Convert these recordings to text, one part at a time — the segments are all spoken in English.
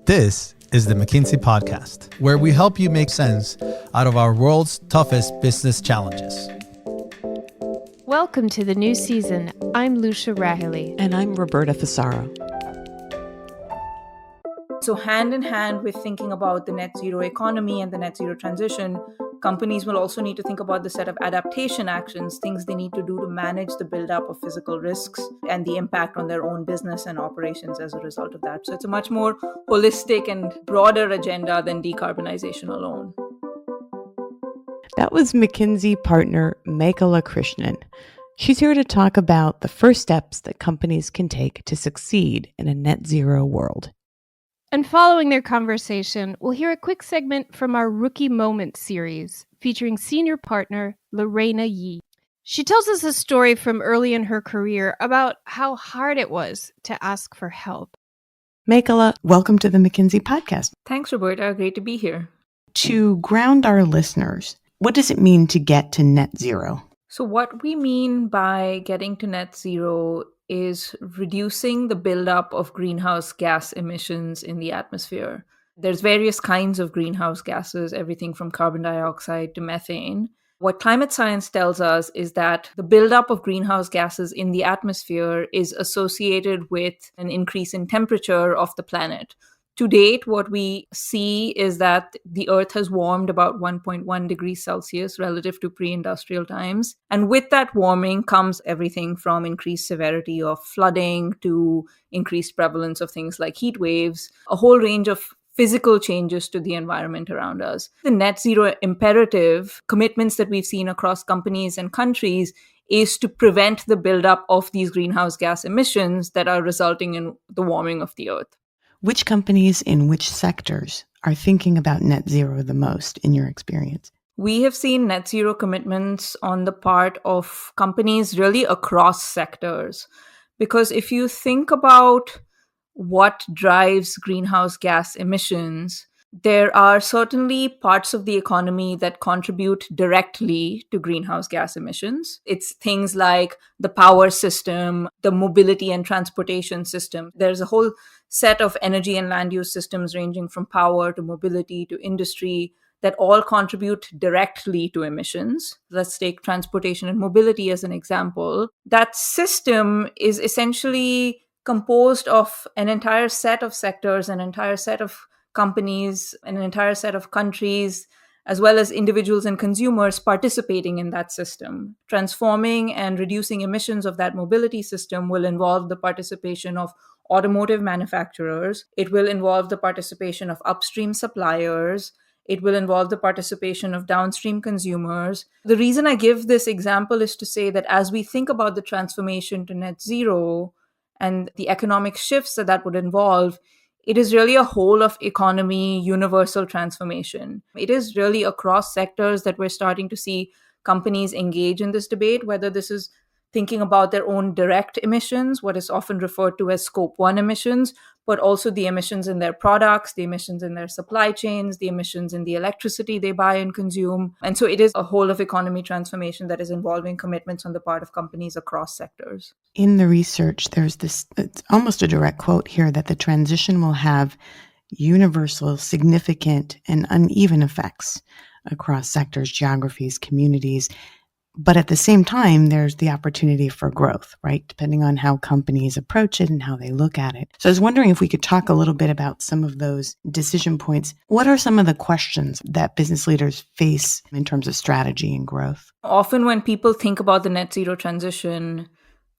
This is the McKinsey podcast, where we help you make sense out of our world's toughest business challenges. Welcome to the new season. I'm Lucia Rahili. And I'm Roberta Fasaro. So hand in hand with thinking about the net zero economy and the net zero transition, companies will also need to think about the set of adaptation actions, things they need to do to manage the buildup of physical risks and the impact on their own business and operations as a result of that. So it's a much more holistic and broader agenda than decarbonization alone. That was McKinsey partner Mekala Krishnan. She's here to talk about the first steps that companies can take to succeed in a net zero world. And following their conversation, we'll hear a quick segment from our Rookie Moment series featuring senior partner Lareina Yee. She tells us a story from early in her career about how hard it was to ask for help. Mekala, welcome to the McKinsey podcast. Thanks, Roberta. Great to be here. To ground our listeners, what does it mean to get to net zero? So what we mean by getting to net zero is reducing the buildup of greenhouse gas emissions in the atmosphere. There's various kinds of greenhouse gases, everything from carbon dioxide to methane. What climate science tells us is that the buildup of greenhouse gases in the atmosphere is associated with an increase in temperature of the planet. To date, what we see is that the Earth has warmed about 1.1 degrees Celsius relative to pre-industrial times. And with that warming comes everything from increased severity of flooding to increased prevalence of things like heat waves, a whole range of physical changes to the environment around us. The net zero imperative commitments that we've seen across companies and countries is to prevent the buildup of these greenhouse gas emissions that are resulting in the warming of the Earth. Which companies in which sectors are thinking about net zero the most in your experience? We have seen net zero commitments on the part of companies really across sectors. Because if you think about what drives greenhouse gas emissions, there are certainly parts of the economy that contribute directly to greenhouse gas emissions. It's things like the power system, the mobility and transportation system. There's a whole set of energy and land use systems ranging from power to mobility to industry that all contribute directly to emissions. Let's take transportation and mobility as an example. That system is essentially composed of an entire set of sectors, an entire set of companies, an entire set of countries, as well as individuals and consumers participating in that system. Transforming and reducing emissions of that mobility system will involve the participation of automotive manufacturers. It will involve the participation of upstream suppliers. It will involve the participation of downstream consumers. The reason I give this example is to say that as we think about the transformation to net zero and the economic shifts that would involve, it is really a whole of economy, universal transformation. It is really across sectors that we're starting to see companies engage in this debate, whether this is thinking about their own direct emissions, what is often referred to as Scope 1 emissions, but also the emissions in their products, the emissions in their supply chains, the emissions in the electricity they buy and consume. And so it is a whole of economy transformation that is involving commitments on the part of companies across sectors. In the research, there's this, it's almost a direct quote here, that the transition will have universal, significant, and uneven effects across sectors, geographies, communities. But at the same time, there's the opportunity for growth, right? Depending on how companies approach it and how they look at it. So I was wondering if we could talk a little bit about some of those decision points. What are some of the questions that business leaders face in terms of strategy and growth? Often when people think about the net zero transition,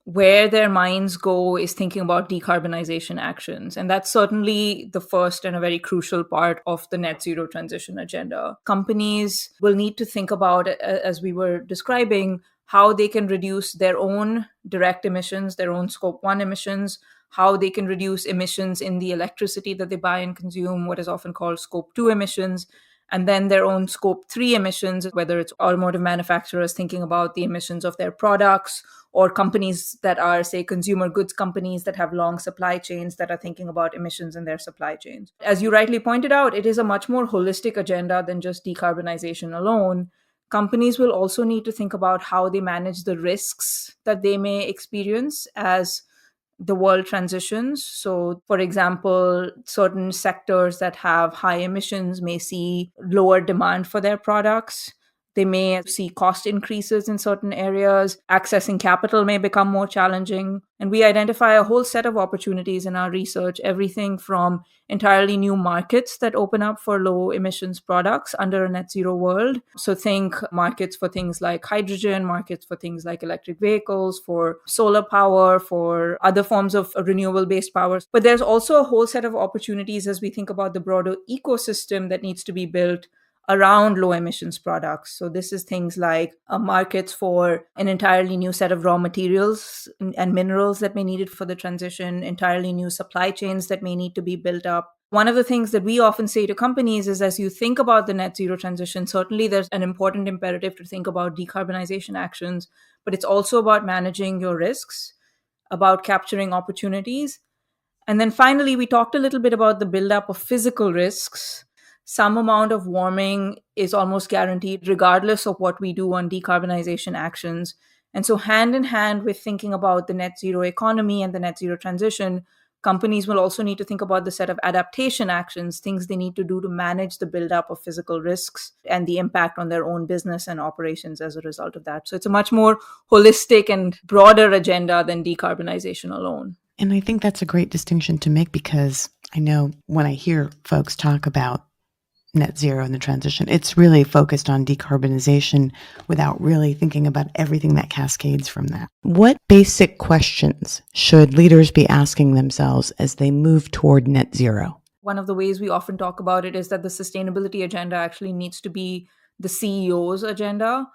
where their minds go is thinking about decarbonization actions. And that's certainly the first and a very crucial part of the net zero transition agenda. Companies will need to think about, as we were describing, how they can reduce their own direct emissions, their own Scope 1 emissions, how they can reduce emissions in the electricity that they buy and consume, what is often called Scope 2 emissions, and then their own Scope 3 emissions, whether it's automotive manufacturers thinking about the emissions of their products, or companies that are, say, consumer goods companies that have long supply chains that are thinking about emissions in their supply chains. As you rightly pointed out, it is a much more holistic agenda than just decarbonization alone. Companies will also need to think about how they manage the risks that they may experience as the world transitions. So, for example, certain sectors that have high emissions may see lower demand for their products. They may see cost increases in certain areas. Accessing capital may become more challenging. And we identify a whole set of opportunities in our research, everything from entirely new markets that open up for low emissions products under a net zero world. So think markets for things like hydrogen, markets for things like electric vehicles, for solar power, for other forms of renewable based power. But there's also a whole set of opportunities as we think about the broader ecosystem that needs to be built around low emissions products. So this is things like markets for an entirely new set of raw materials and minerals that may be needed for the transition, entirely new supply chains that may need to be built up. One of the things that we often say to companies is, as you think about the net zero transition, certainly there's an important imperative to think about decarbonization actions, but it's also about managing your risks, about capturing opportunities. And then finally, we talked a little bit about the buildup of physical risks. Some amount of warming is almost guaranteed regardless of what we do on decarbonization actions. And so hand in hand with thinking about the net zero economy and the net zero transition, companies will also need to think about the set of adaptation actions, things they need to do to manage the buildup of physical risks and the impact on their own business and operations as a result of that. So it's a much more holistic and broader agenda than decarbonization alone. And I think that's a great distinction to make, because I know when I hear folks talk about net zero and the transition, it's really focused on decarbonization without really thinking about everything that cascades from that. What basic questions should leaders be asking themselves as they move toward net zero? One of the ways we often talk about it is that the sustainability agenda actually needs to be the CEO's agenda,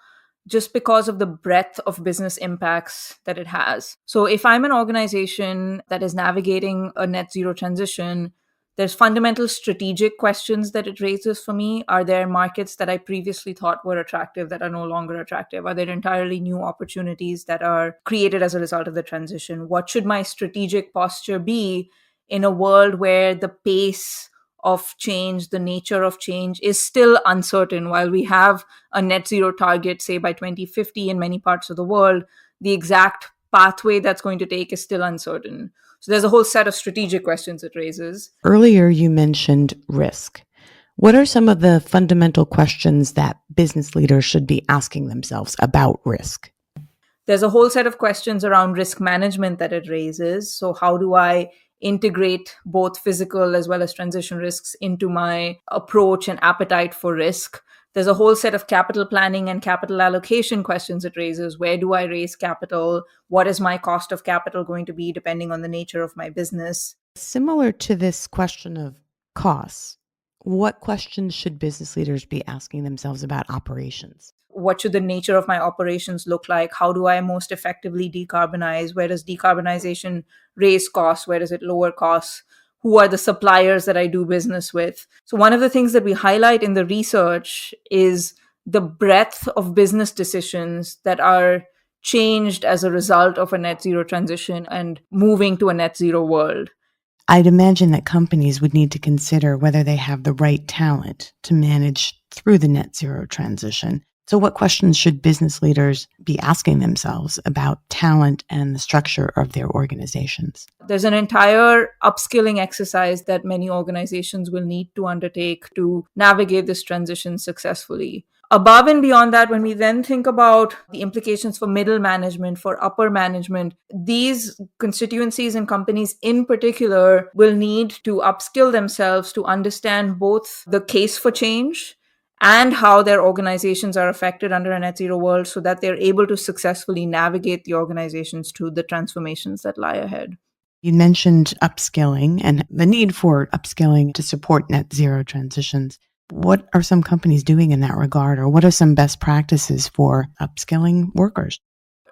just because of the breadth of business impacts that it has. So if I'm an organization that is navigating a net zero transition, there's fundamental strategic questions that it raises for me. Are there markets that I previously thought were attractive that are no longer attractive? Are there entirely new opportunities that are created as a result of the transition? What should my strategic posture be in a world where the pace of change, the nature of change is still uncertain? While we have a net zero target, say by 2050 in many parts of the world, the exact pathway that's going to take is still uncertain. So there's a whole set of strategic questions it raises. Earlier, you mentioned risk. What are some of the fundamental questions that business leaders should be asking themselves about risk? There's a whole set of questions around risk management that it raises. So how do I integrate both physical as well as transition risks into my approach and appetite for risk? There's a whole set of capital planning and capital allocation questions it raises. Where do I raise capital? What is my cost of capital going to be depending on the nature of my business? Similar to this question of costs, what questions should business leaders be asking themselves about operations? What should the nature of my operations look like? How do I most effectively decarbonize? Where does decarbonization raise costs? Where does it lower costs? Who are the suppliers that I do business with? So one of the things that we highlight in the research is the breadth of business decisions that are changed as a result of a net zero transition and moving to a net zero world. I'd imagine that companies would need to consider whether they have the right talent to manage through the net zero transition. So what questions should business leaders be asking themselves about talent and the structure of their organizations? There's an entire upskilling exercise that many organizations will need to undertake to navigate this transition successfully. Above and beyond that, when we then think about the implications for middle management, for upper management, these constituencies and companies in particular will need to upskill themselves to understand both the case for change and how their organizations are affected under a net zero world so that they're able to successfully navigate the organizations through the transformations that lie ahead. You mentioned upskilling and the need for upskilling to support net zero transitions. What are some companies doing in that regard, or what are some best practices for upskilling workers?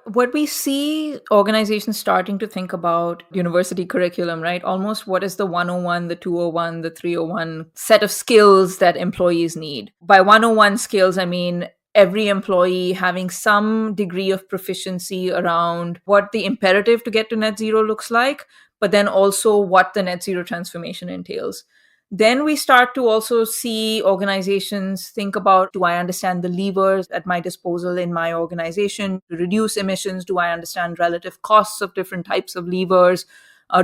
What we see organizations starting to think about university curriculum, right? Almost what is the 101, the 201, the 301 set of skills that employees need. By 101 skills, I mean every employee having some degree of proficiency around what the imperative to get to net zero looks like, but then also what the net zero transformation entails. Then we start to also see organizations think about, do I understand the levers at my disposal in my organization to reduce emissions? Do I understand relative costs of different types of levers?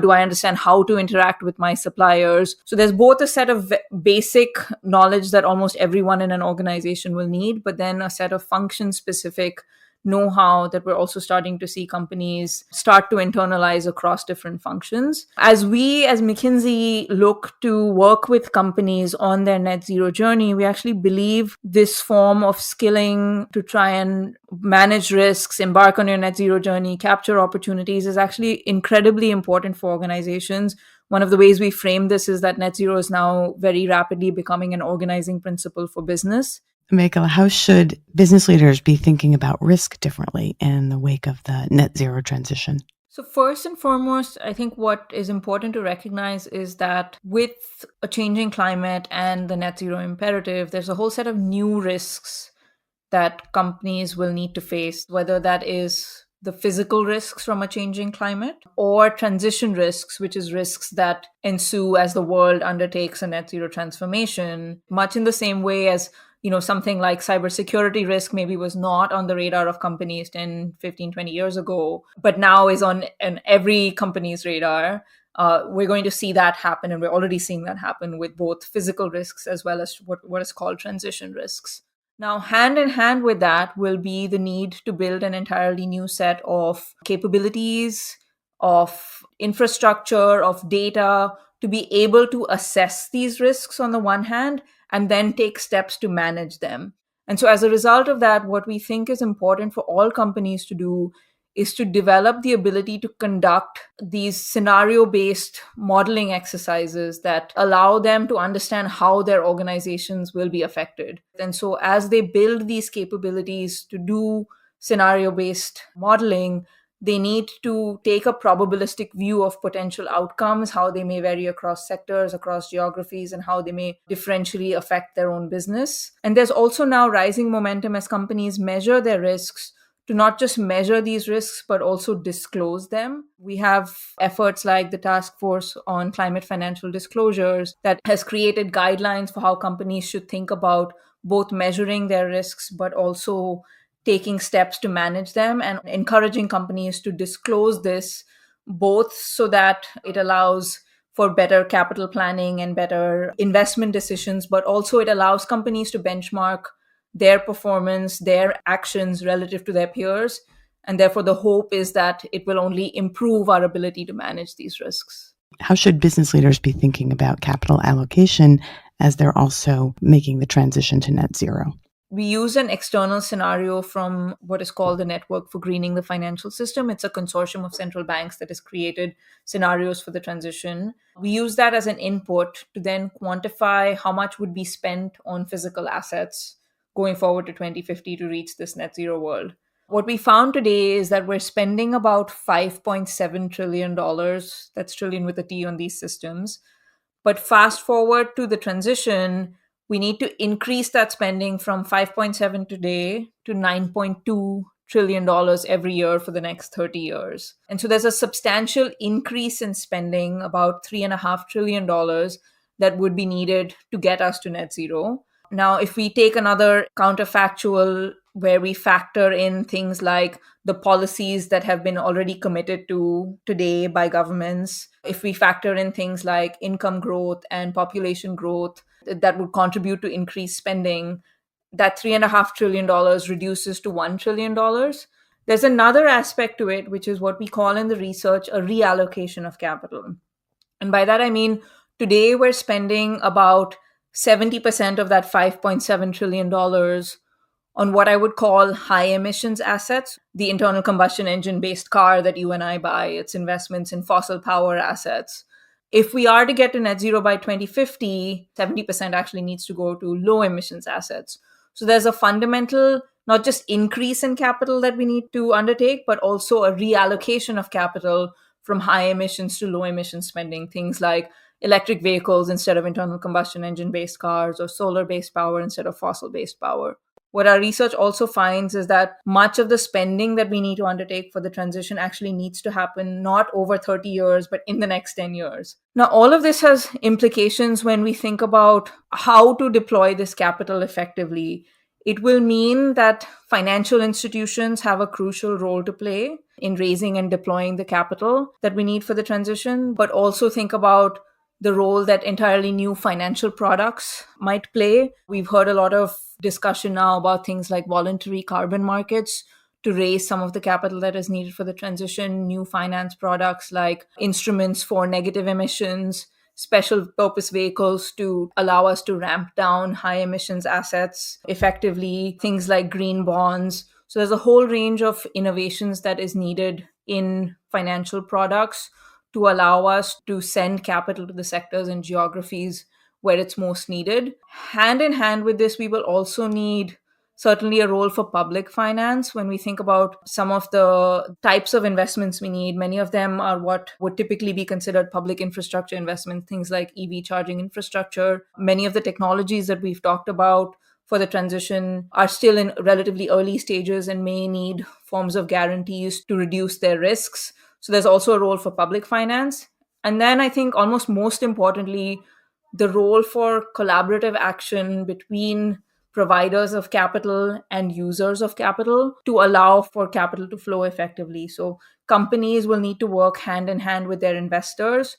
Do I understand how to interact with my suppliers? So there's both a set of basic knowledge that almost everyone in an organization will need, but then a set of function-specific know-how that we're also starting to see companies start to internalize across different functions. As we, as McKinsey, look to work with companies on their net zero journey, we actually believe this form of skilling to try and manage risks, embark on your net zero journey, capture opportunities is actually incredibly important for organizations. One of the ways we frame this is that net zero is now very rapidly becoming an organizing principle for business. Mekala, how should business leaders be thinking about risk differently in the wake of the net zero transition? So first and foremost, I think what is important to recognize is that with a changing climate and the net zero imperative, there's a whole set of new risks that companies will need to face, whether that is the physical risks from a changing climate or transition risks, which is risks that ensue as the world undertakes a net zero transformation, much in the same way as something like cybersecurity risk maybe was not on the radar of companies 10, 15, 20 years ago, but now is on every company's radar. We're going to see that happen, and we're already seeing that happen with both physical risks as well as what is called transition risks. Now, hand in hand with that will be the need to build an entirely new set of capabilities, of infrastructure, of data to be able to assess these risks on the one hand, and then take steps to manage them. And so as a result of that, what we think is important for all companies to do is to develop the ability to conduct these scenario-based modeling exercises that allow them to understand how their organizations will be affected. And so as they build these capabilities to do scenario-based modeling, they need to take a probabilistic view of potential outcomes, how they may vary across sectors, across geographies, and how they may differentially affect their own business. And there's also now rising momentum as companies measure their risks to not just measure these risks, but also disclose them. We have efforts like the Task Force on Climate Financial Disclosures that has created guidelines for how companies should think about both measuring their risks, but also taking steps to manage them and encouraging companies to disclose this, both so that it allows for better capital planning and better investment decisions, but also it allows companies to benchmark their performance, their actions relative to their peers. And therefore, the hope is that it will only improve our ability to manage these risks. How should business leaders be thinking about capital allocation as they're also making the transition to net zero? We use an external scenario from what is called the Network for Greening the Financial System. It's a consortium of central banks that has created scenarios for the transition. We use that as an input to then quantify how much would be spent on physical assets going forward to 2050 to reach this net zero world. What we found today is that we're spending about $5.7 trillion, that's trillion with a T, on these systems. But fast forward to the transition, we need to increase that spending from 5.7 today to $9.2 trillion every year for the next 30 years. And so there's a substantial increase in spending, about $3.5 trillion that would be needed to get us to net zero. Now, if we take another counterfactual where we factor in things like the policies that have been already committed to today by governments, if we factor in things like income growth and population growth that would contribute to increased spending, that $3.5 trillion reduces to $1 trillion. There's another aspect to it, which is what we call in the research a reallocation of capital. And by that, I mean, today we're spending about 70% of that $5.7 trillion on what I would call high emissions assets, the internal combustion engine based car that you and I buy, its investments in fossil power assets. If we are to get to net zero by 2050, 70% actually needs to go to low emissions assets. So there's a fundamental, not just increase in capital that we need to undertake, but also a reallocation of capital from high emissions to low emission spending, things like electric vehicles instead of internal combustion engine based cars, or solar based power instead of fossil based power. What our research also finds is that much of the spending that we need to undertake for the transition actually needs to happen not over 30 years, but in the next 10 years. Now, all of this has implications when we think about how to deploy this capital effectively. It will mean that financial institutions have a crucial role to play in raising and deploying the capital that we need for the transition, but also think about the role that entirely new financial products might play. We've heard a lot of discussion now about things like voluntary carbon markets to raise some of the capital that is needed for the transition, new finance products like instruments for negative emissions, special purpose vehicles to allow us to ramp down high emissions assets effectively, things like green bonds. So there's a whole range of innovations that is needed in financial products to allow us to send capital to the sectors and geographies where it's most needed. Hand in hand with this, we will also need certainly a role for public finance. When we think about some of the types of investments we need, many of them are what would typically be considered public infrastructure investments, things like EV charging infrastructure. Many of the technologies that we've talked about for the transition are still in relatively early stages and may need forms of guarantees to reduce their risks. So there's also a role for public finance. And then I think almost most importantly, the role for collaborative action between providers of capital and users of capital to allow for capital to flow effectively. So companies will need to work hand in hand with their investors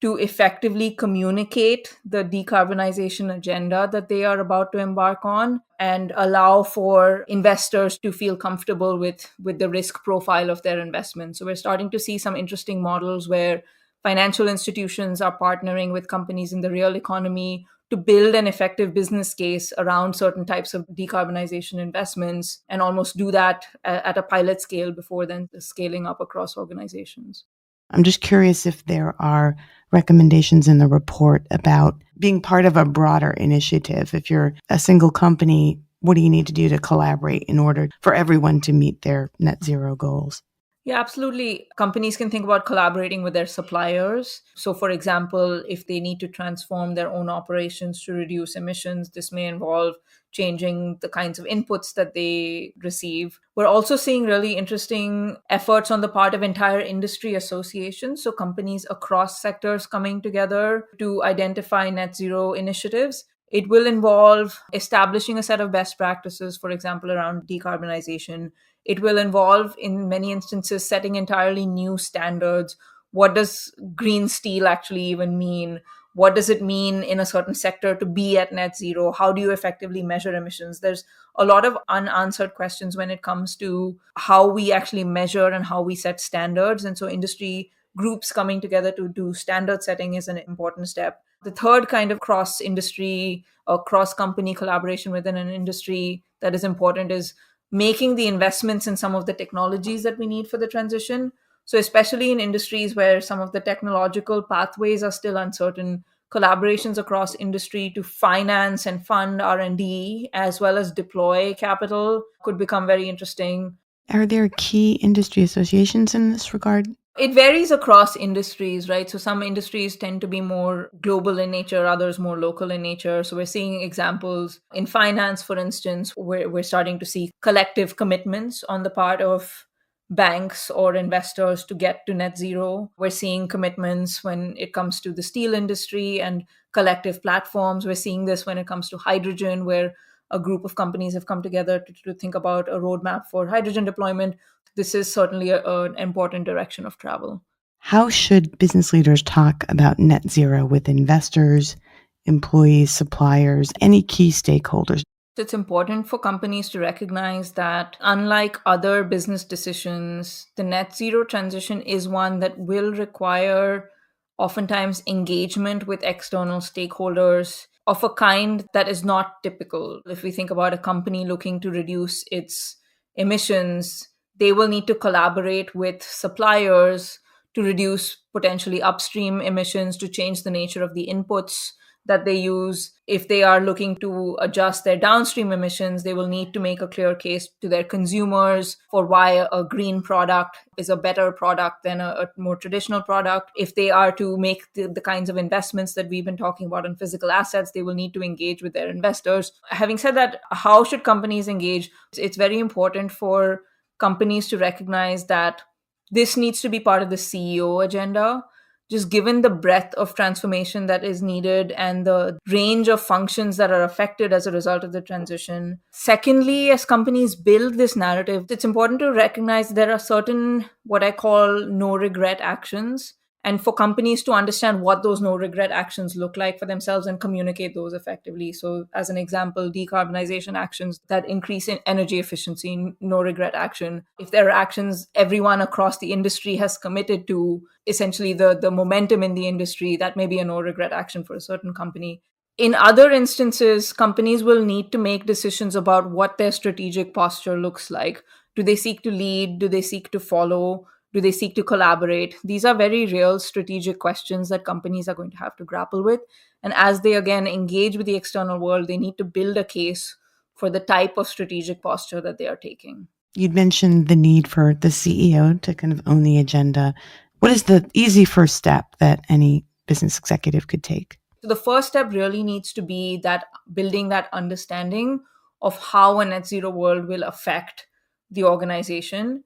to effectively communicate the decarbonization agenda that they are about to embark on and allow for investors to feel comfortable with the risk profile of their investment. So we're starting to see some interesting models where financial institutions are partnering with companies in the real economy to build an effective business case around certain types of decarbonization investments and almost do that at a pilot scale before then scaling up across organizations. I'm just curious if there are recommendations in the report about being part of a broader initiative. If you're a single company, what do you need to do to collaborate in order for everyone to meet their net zero goals? Yeah, absolutely. Companies can think about collaborating with their suppliers. So, for example, if they need to transform their own operations to reduce emissions, this may involve changing the kinds of inputs that they receive. We're also seeing really interesting efforts on the part of entire industry associations. So, companies across sectors coming together to identify net zero initiatives. It will involve establishing a set of best practices, for example, around decarbonization. It will involve, in many instances, setting entirely new standards. What does green steel actually even mean? What does it mean in a certain sector to be at net zero? How do you effectively measure emissions? There's a lot of unanswered questions when it comes to how we actually measure and how we set standards. And so industry groups coming together to do standard setting is an important step. The third kind of cross-industry or cross-company collaboration within an industry that is important is making the investments in some of the technologies that we need for the transition. So especially in industries where some of the technological pathways are still uncertain, collaborations across industry to finance and fund R&D as well as deploy capital could become very interesting. Are there key industry associations in this regard? It varies across industries, right? So some industries tend to be more global in nature, others more local in nature. So we're seeing examples in finance, for instance, where we're starting to see collective commitments on the part of banks or investors to get to net zero. We're seeing commitments when it comes to the steel industry and collective platforms. We're seeing this when it comes to hydrogen, where a group of companies have come together to think about a roadmap for hydrogen deployment. This is certainly an important direction of travel. How should business leaders talk about net zero with investors, employees, suppliers, any key stakeholders? It's important for companies to recognize that unlike other business decisions, the net zero transition is one that will require oftentimes engagement with external stakeholders of a kind that is not typical. If we think about a company looking to reduce its emissions, they will need to collaborate with suppliers to reduce potentially upstream emissions, to change the nature of the inputs that they use. If they are looking to adjust their downstream emissions, they will need to make a clear case to their consumers for why a green product is a better product than a more traditional product. If they are to make the kinds of investments that we've been talking about in physical assets, they will need to engage with their investors. Having said that, how should companies engage? It's very important for companies to recognize that this needs to be part of the CEO agenda. just given the breadth of transformation that is needed and the range of functions that are affected as a result of the transition. Secondly, as companies build this narrative, it's important to recognize there are certain what I call no regret actions. And for companies to understand what those no regret actions look like for themselves and communicate those effectively. So as an example, decarbonization actions that increase in energy efficiency, no regret action. If there are actions everyone across the industry has committed to, essentially the momentum in the industry, that may be a no regret action for a certain company. In other instances, companies will need to make decisions about what their strategic posture looks like. Do they seek to lead? Do they seek to follow? Do they seek to collaborate? These are very real strategic questions that companies are going to have to grapple with. And as they, again, engage with the external world, they need to build a case for the type of strategic posture that they are taking. You'd mentioned the need for the CEO to kind of own the agenda. What is the easy first step that any business executive could take? So the first step really needs to be that building that understanding of how a net zero world will affect the organization.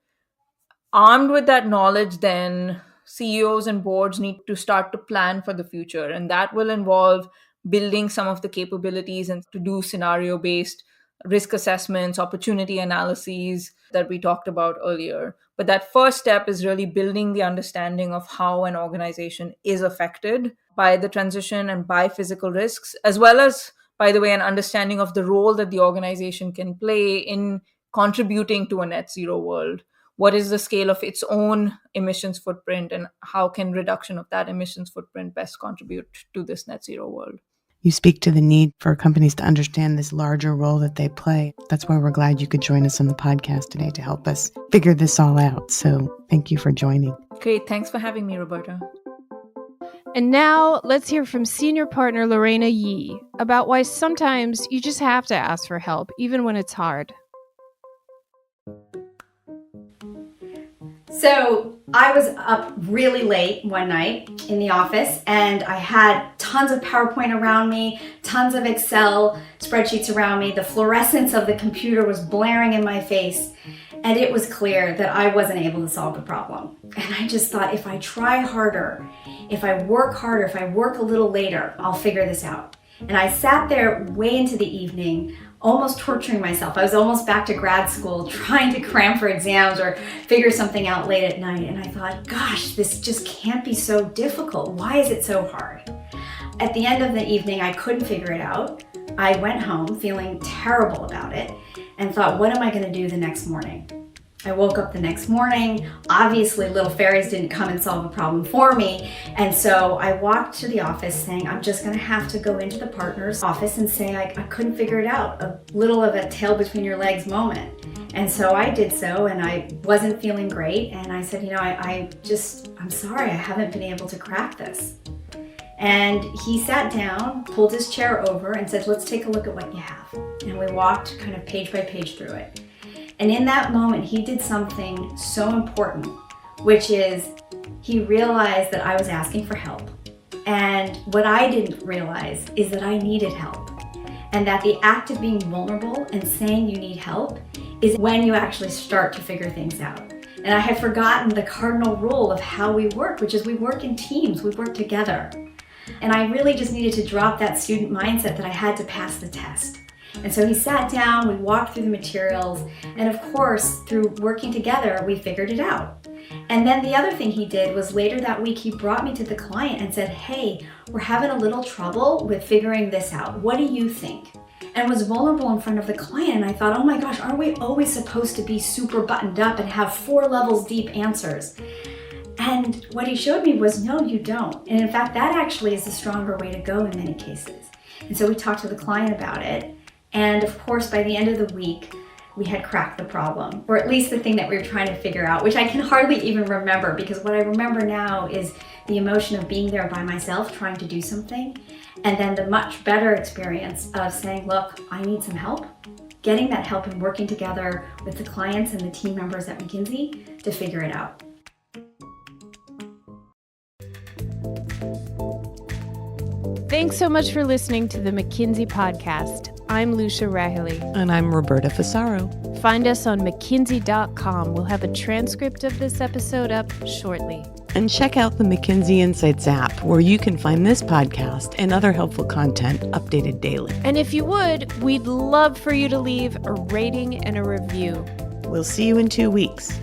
Armed with that knowledge, then CEOs and boards need to start to plan for the future. And that will involve building some of the capabilities and to do scenario-based risk assessments, opportunity analyses that we talked about earlier. But that first step is really building the understanding of how an organization is affected by the transition and by physical risks, as well as, by the way, an understanding of the role that the organization can play in contributing to a net zero world. What is the scale of its own emissions footprint, and how can reduction of that emissions footprint best contribute to this net zero world? You speak to the need for companies to understand this larger role that they play. That's why we're glad you could join us on the podcast today to help us figure this all out. So thank you for joining. Great. Thanks for having me, Roberta. And now let's hear from senior partner Lareina Yee about why sometimes you just have to ask for help, even when it's hard. So I was up really late one night in the office, and I had tons of PowerPoint around me, tons of Excel spreadsheets around me. The fluorescence of the computer was blaring in my face, and it was clear that I wasn't able to solve the problem. And I just thought, if I try harder, if I work harder, if I work a little later, I'll figure this out. And I sat there way into the evening, almost torturing myself. I was almost back to grad school, trying to cram for exams or figure something out late at night. And I thought, gosh, this just can't be so difficult. Why is it so hard? At the end of the evening, I couldn't figure it out. I went home feeling terrible about it and thought, what am I going to do the next morning? I woke up the next morning. Obviously, little fairies didn't come and solve the problem for me. And so I walked to the office saying, I'm just going to have to go into the partner's office and say, I couldn't figure it out. A little of a tail between your legs moment. And so I did so, and I wasn't feeling great. And I said, I'm sorry, I haven't been able to crack this. And he sat down, pulled his chair over and said, let's take a look at what you have. And we walked kind of page by page through it. And in that moment, he did something so important, which is he realized that I was asking for help. And what I didn't realize is that I needed help. And that the act of being vulnerable and saying you need help is when you actually start to figure things out. And I had forgotten the cardinal rule of how we work, which is we work in teams, we work together. And I really just needed to drop that student mindset that I had to pass the test. And so he sat down, we walked through the materials, and of course, through working together, we figured it out. And then the other thing he did was later that week, he brought me to the client and said, hey, we're having a little trouble with figuring this out. What do you think? And was vulnerable in front of the client. And I thought, oh my gosh, aren't we always supposed to be super buttoned up and have 4 levels deep answers? And what he showed me was, no, you don't. And in fact, that actually is the stronger way to go in many cases. And so we talked to the client about it. And of course, by the end of the week, we had cracked the problem, or at least the thing that we were trying to figure out, which I can hardly even remember, because what I remember now is the emotion of being there by myself, trying to do something, and then the much better experience of saying, look, I need some help, getting that help and working together with the clients and the team members at McKinsey to figure it out. Thanks so much for listening to the McKinsey podcast. I'm Lucia Rahili. And I'm Roberta Fasaro. Find us on McKinsey.com. We'll have a transcript of this episode up shortly. And check out the McKinsey Insights app, where you can find this podcast and other helpful content updated daily. And if you would, we'd love for you to leave a rating and a review. We'll see you in 2 weeks.